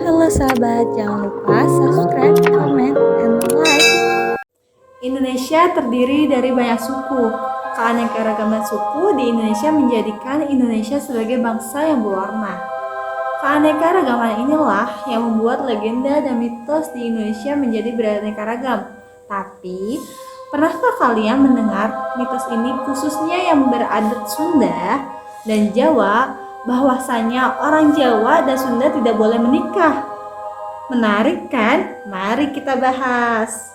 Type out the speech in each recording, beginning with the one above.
Halo sahabat, jangan lupa subscribe, comment, and like. Indonesia terdiri dari banyak suku. Keanekaragaman suku di Indonesia menjadikan Indonesia sebagai bangsa yang berwarna. Keanekaragaman inilah yang membuat legenda dan mitos di Indonesia menjadi beraneka ragam. Tapi, pernahkah kalian mendengar mitos ini khususnya yang beradat Sunda dan Jawa, bahwasanya orang Jawa dan Sunda tidak boleh menikah? Menarik kan? Mari kita bahas.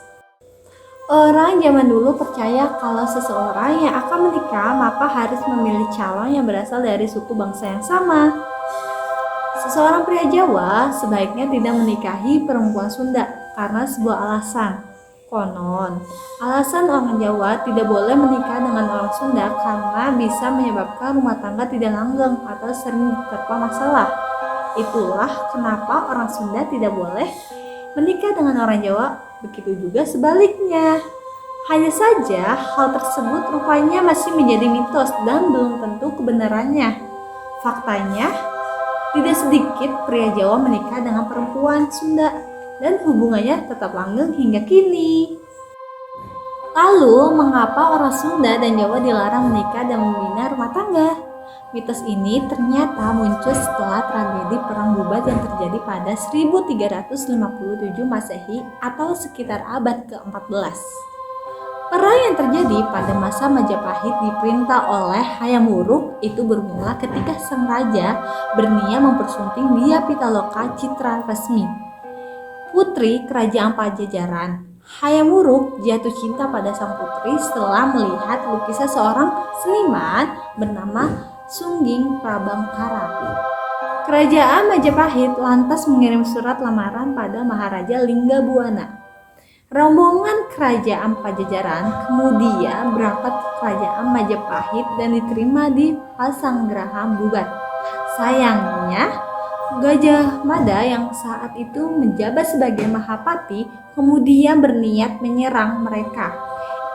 Orang zaman dulu percaya kalau seseorang yang akan menikah maka harus memilih calon yang berasal dari suku bangsa yang sama. Seseorang pria Jawa sebaiknya tidak menikahi perempuan Sunda karena sebuah alasan. Konon, alasan orang Jawa tidak boleh menikah dengan orang Sunda karena bisa menyebabkan rumah tangga tidak langgeng atau sering diterpa masalah. Itulah kenapa orang Sunda tidak boleh menikah dengan orang Jawa, begitu juga sebaliknya. Hanya saja hal tersebut rupanya masih menjadi mitos dan belum tentu kebenarannya. Faktanya, tidak sedikit pria Jawa menikah dengan perempuan Sunda dan hubungannya tetap langgeng hingga kini. Lalu, mengapa orang Sunda dan Jawa dilarang menikah dan membina rumah tangga? Mitos ini ternyata muncul setelah tragedi Perang Bubat yang terjadi pada 1357 Masehi atau sekitar abad ke-14. Perang yang terjadi pada masa Majapahit diperintah oleh Hayam Wuruk itu bermula ketika sang raja berniat mempersunting Dia Pitaloka Citra Resmi, putri kerajaan Pajajaran. Hayam Wuruk jatuh cinta pada sang putri setelah melihat lukisan seorang seniman bernama Sungging Prabangkara. Kerajaan Majapahit lantas mengirim surat lamaran pada Maharaja Linggabuana. Rombongan kerajaan Pajajaran kemudian berangkat ke kerajaan Majapahit dan diterima di Pasanggrahan Bubat. Sayangnya, Gajah Mada yang saat itu menjabat sebagai Mahapati kemudian berniat menyerang mereka.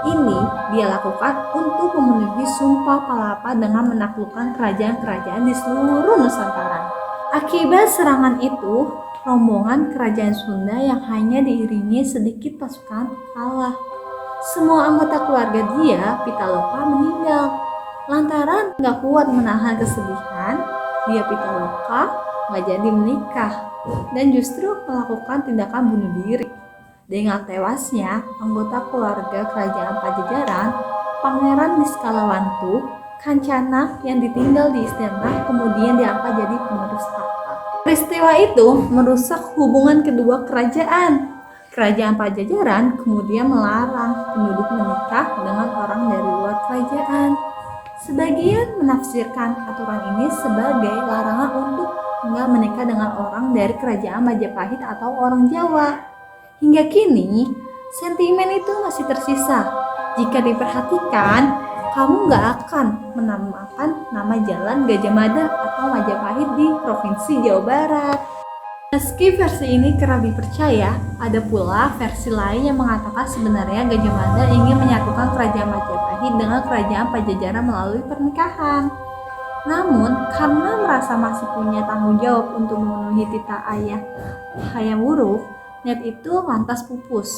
Ini dia lakukan untuk memenuhi sumpah palapa dengan menaklukkan kerajaan-kerajaan di seluruh Nusantara. Akibat serangan itu, rombongan kerajaan Sunda yang hanya diiringi sedikit pasukan kalah. Semua anggota keluarga Dia Pitaloka meninggal. Lantaran gak kuat menahan kesedihan, Dia Pitaloka gak jadi menikah dan justru melakukan tindakan bunuh diri. Dengan tewasnya anggota keluarga kerajaan Pajajaran, Pangeran Niskalawantu Kancana yang ditinggal di istana kemudian diangkat jadi penerus tahta. Peristiwa itu merusak hubungan kedua kerajaan. Kerajaan Pajajaran kemudian melarang penduduk menikah dengan orang dari luar kerajaan. Sebagian menafsirkan aturan ini sebagai larangan untuk enggak menikah dengan orang dari kerajaan Majapahit atau orang Jawa. Hingga kini, sentimen itu masih tersisa. Jika diperhatikan, kamu nggak akan menamakan nama jalan Gajah Mada atau Majapahit di Provinsi Jawa Barat. Meski versi ini kerap dipercaya, ada pula versi lain yang mengatakan sebenarnya Gajah Mada ingin menyatukan kerajaan Majapahit dengan kerajaan Pajajaran melalui pernikahan. Namun, karena merasa masih punya tanggung jawab untuk memenuhi titah ayah Hayam Wuruk, niat itu lantas pupus.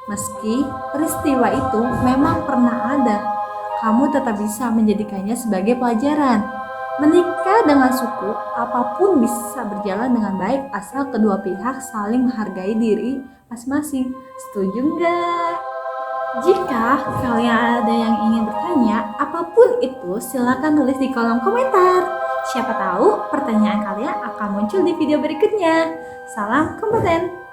Meski peristiwa itu memang pernah ada, kamu tetap bisa menjadikannya sebagai pelajaran. Menikah dengan suku apapun bisa berjalan dengan baik asal kedua pihak saling menghargai diri masing-masing. Setuju nggak? Jika kalian ada yang ingin bertanya, apapun itu silakan tulis di kolom komentar. Siapa tahu pertanyaan kalian akan muncul di video berikutnya. Salam kompeten!